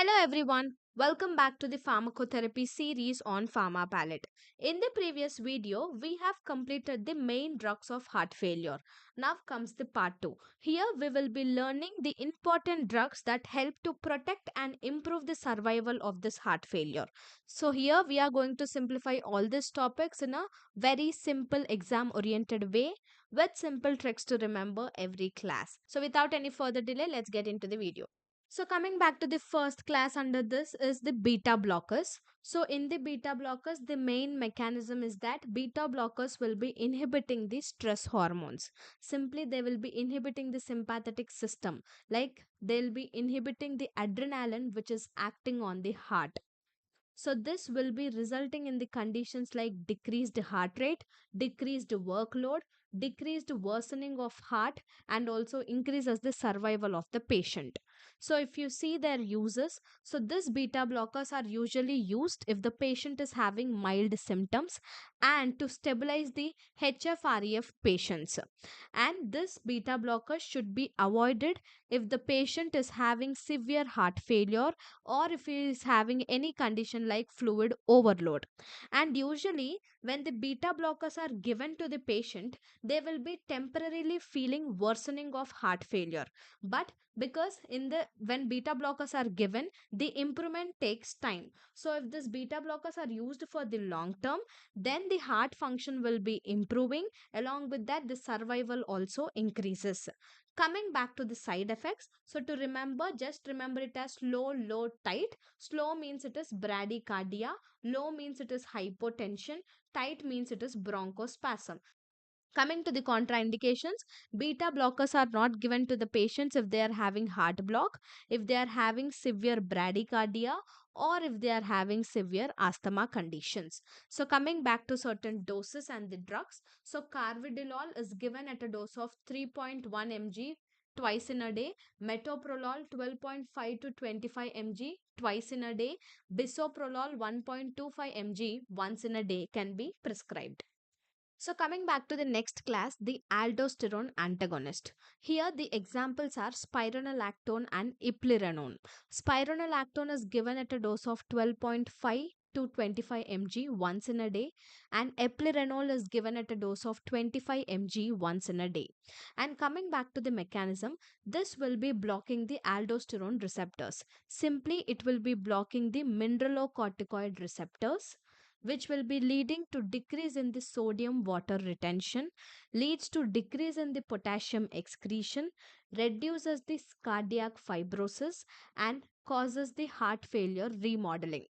Hello everyone, welcome back to the Pharmacotherapy series on Pharma Palette. In the previous video, we have completed the main drugs of heart failure. Now comes the part 2. Here we will be learning the important drugs that help to protect and improve the survival of this heart failure. So here we are going to simplify all these topics in a very simple exam oriented way with simple tricks to remember every class. So without any further delay, let's get into the video. So coming back to the first class under this is the beta blockers. So in the beta blockers, the main mechanism is that beta blockers will be inhibiting the stress hormones. Simply they will be inhibiting the sympathetic system. Like they'll be inhibiting the adrenaline which is acting on the heart. So this will be resulting in the conditions like decreased heart rate, decreased workload, decreased worsening of heart, and also increases the survival of the patient. So if you see their uses, so this beta blockers are usually used if the patient is having mild symptoms and to stabilize the HFrEF patients. And this beta blocker should be avoided if the patient is having severe heart failure or if he is having any condition like fluid overload. And usually, when the beta blockers are given to the patient, they will be temporarily feeling worsening of heart failure. But because in the when beta blockers are given, the improvement takes time. So if this beta blockers are used for the long term, then the heart function will be improving. Along with that, the survival also increases. Coming back to the side effects, so to remember, just remember it as slow, low, tight. Slow means it is bradycardia, low means it is hypotension, tight means it is bronchospasm. Coming to the contraindications, beta blockers are not given to the patients if they are having heart block, if they are having severe bradycardia, or if they are having severe asthma conditions. So, coming back to certain doses and the drugs, so carvedilol is given at a dose of 3.1 mg twice in a day, metoprolol 12.5 to 25 mg twice in a day, bisoprolol 1.25 mg once in a day can be prescribed. So coming back to the next class, the aldosterone antagonist. Here the examples are spironolactone and eplerenone. Spironolactone is given at a dose of 12.5 to 25 mg once in a day and eplerenone is given at a dose of 25 mg once in a day. And coming back to the mechanism, this will be blocking the aldosterone receptors. Simply it will be blocking the mineralocorticoid receptors, which will be leading to decrease in the sodium water retention, leads to decrease in the potassium excretion, reduces the cardiac fibrosis, and causes the heart failure remodeling.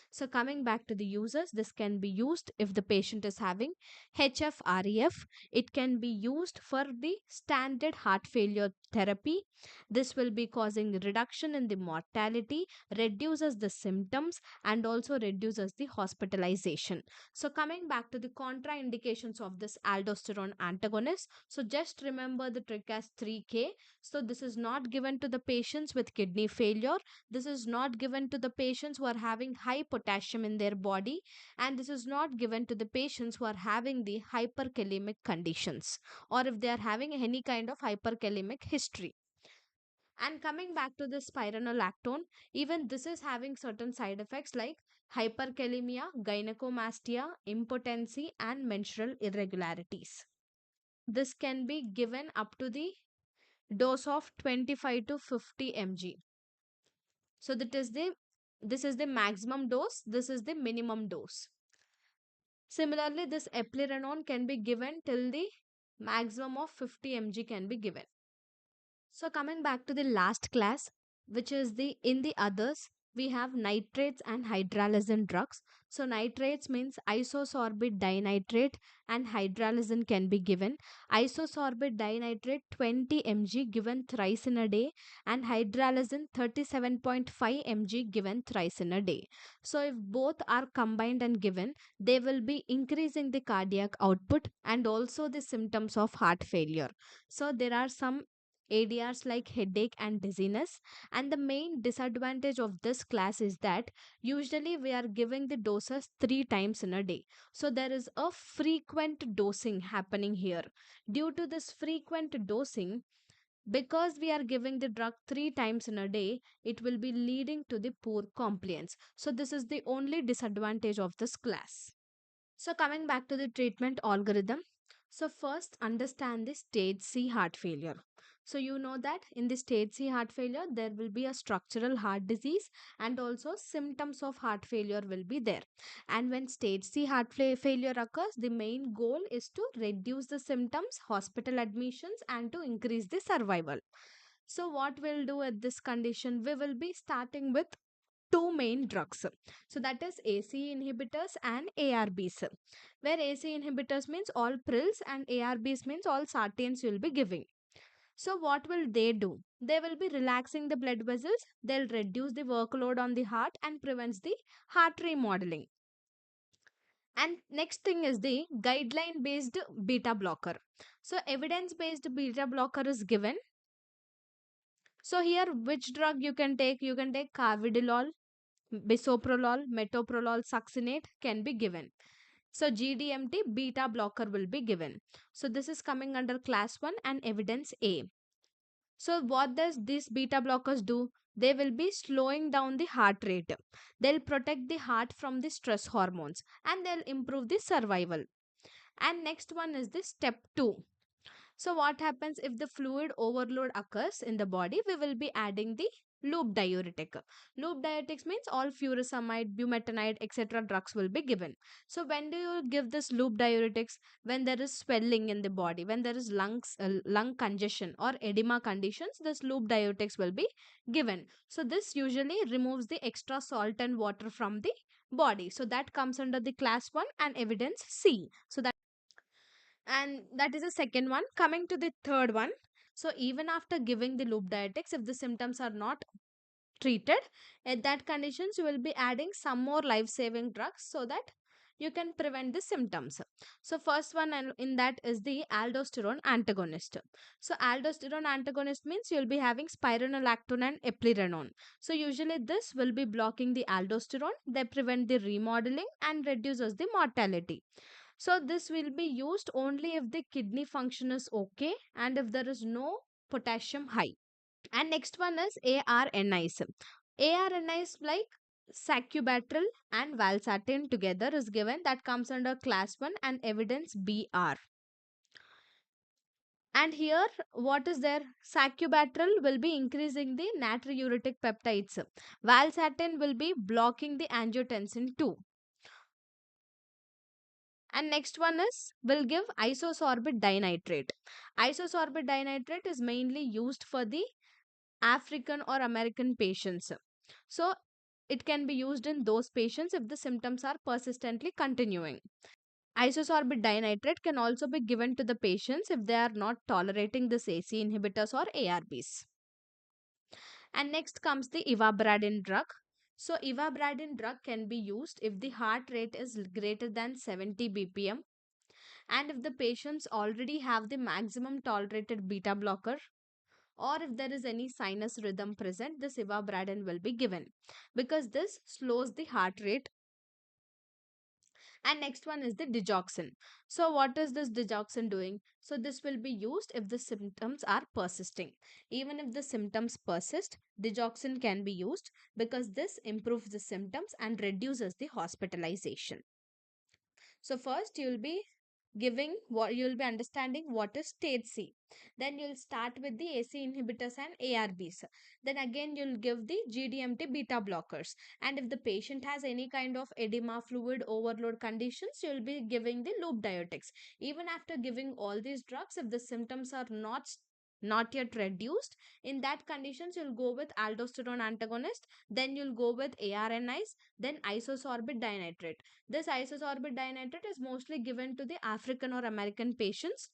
So coming back to the users, this can be used if the patient is having HFrEF. It can be used for the standard heart failure therapy. This will be causing reduction in the mortality, reduces the symptoms, and also reduces the hospitalization. So coming back to the contraindications of this aldosterone antagonist. So just remember the trick as 3K. So this is not given to the patients with kidney failure. This is not given to the patients who are having high potassium in their body, and this is not given to the patients who are having the hyperkalemic conditions or if they are having any kind of hyperkalemic history. And coming back to the spironolactone, even this is having certain side effects like hyperkalemia, gynecomastia, impotency, and menstrual irregularities. This can be given up to the dose of 25 to 50 mg. So this is the maximum dose, this is the minimum dose. Similarly, this eplerenone can be given till the maximum of 50 mg can be given. So coming back to the last class, which is the in the others, we have nitrates and hydralazine drugs. So nitrates means isosorbate dinitrate and hydralazine can be given. Isosorbate dinitrate 20 mg given thrice in a day and hydralazine 37.5 mg given thrice in a day. So if both are combined and given, they will be increasing the cardiac output and also the symptoms of heart failure. So there are some ADRs like headache and dizziness. And the main disadvantage of this class is that usually we are giving the doses 3 times in a day. So there is a frequent dosing happening here. Due to this frequent dosing, Because we are giving the drug 3 times in a day, it will be leading to the poor compliance. So this is the only disadvantage of this class. So coming back to the treatment algorithm. So first understand the stage C heart failure. So you know that in the stage C heart failure there will be a structural heart disease and also symptoms of heart failure will be there. And when stage C failure occurs, the main goal is to reduce the symptoms, hospital admissions and to increase the survival. So what we'll do at this condition, we will be starting with two main drugs. So that is AC inhibitors and ARBs. Where AC inhibitors means all prills and ARBs means all sartans you will be giving. So what will they do? They will be relaxing the blood vessels, they'll reduce the workload on the heart and prevents the heart remodeling. And next thing is the guideline based beta blocker. So evidence based beta blocker is given. So here which drug you can take? You can take carvedilol, bisoprolol, metoprolol, succinate can be given. So GDMT beta blocker will be given. So this is coming under class 1 and evidence A. So what does these beta blockers do? They will be slowing down the heart rate. They'll protect the heart from the stress hormones and they'll improve the survival. And next one is the step 2. So what happens if the fluid overload occurs in the body? We will be adding the loop diuretic. Loop diuretics means all furosemide, bumetanide, etc. drugs will be given. So when do you give this loop diuretics? When there is swelling in the body, when there is lung congestion or edema conditions, this loop diuretics will be given. So this usually removes the extra salt and water from the body. So that comes under the class 1 and evidence C. So that is the second one. Coming to the third one. So even after giving the loop diuretics, if the symptoms are not treated, at that conditions you will be adding some more life saving drugs so that you can prevent the symptoms. So first one in that is the aldosterone antagonist. So aldosterone antagonist means you will be having spironolactone and eplerenone. So usually this will be blocking the aldosterone. They prevent the remodeling and reduces the mortality. So this will be used only if the kidney function is okay and if there is no potassium high. And next one is ARNIs. ARNIs like sacubitril and valsartan together is given, that comes under class 1 and evidence BR. And here what is there? Sacubitril will be increasing the natriuretic peptides. Valsartan will be blocking the angiotensin 2. And next one is will give isosorbate dinitrate. Isosorbate dinitrate is mainly used for the African or American patients. So it can be used in those patients if the symptoms are persistently continuing. Isosorbate dinitrate can also be given to the patients if they are not tolerating this AC inhibitors or ARBs. And next comes the ivabradine drug. So ivabradine drug can be used if the heart rate is greater than 70 bpm and if the patients already have the maximum tolerated beta blocker or if there is any sinus rhythm present, this ivabradine will be given because this slows the heart rate. And next one is the digoxin. So what is this digoxin doing? So this will be used if the symptoms are persisting. Even if the symptoms persist, digoxin can be used because this improves the symptoms and reduces the hospitalization. So first you will be giving what you will be understanding what is stage C. Then you'll start with the AC inhibitors and ARBs. Then again you'll give the GDMT beta blockers. And if the patient has any kind of edema, fluid overload conditions, you'll be giving the loop diuretics. Even after giving all these drugs, if the symptoms are not yet reduced, in that conditions you'll go with aldosterone antagonist, then you'll go with ARNIs, then isosorbate dinitrate. This isosorbate dinitrate is mostly given to the African or American patients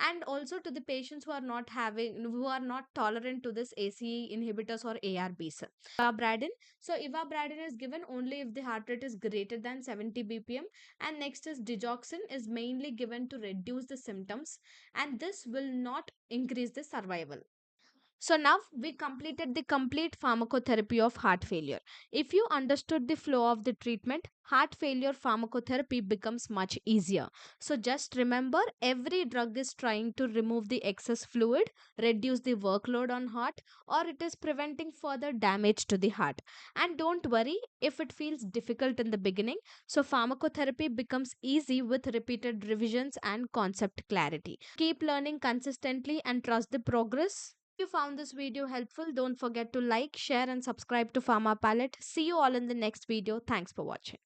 and also to the patients who are not tolerant to this ACE inhibitors or ARBs. Ivabradine. So ivabradine is given only if the heart rate is greater than 70 bpm, and next is digoxin is mainly given to reduce the symptoms and this will not increase the survival. So now we completed the complete pharmacotherapy of heart failure. If you understood the flow of the treatment, heart failure pharmacotherapy becomes much easier. So just remember, every drug is trying to remove the excess fluid, reduce the workload on heart, or it is preventing further damage to the heart. And don't worry if it feels difficult in the beginning. So pharmacotherapy becomes easy with repeated revisions and concept clarity. Keep learning consistently and trust the progress. If you found this video helpful, don't forget to like, share, and subscribe to Pharma Palette. See you all in the next video. Thanks for watching.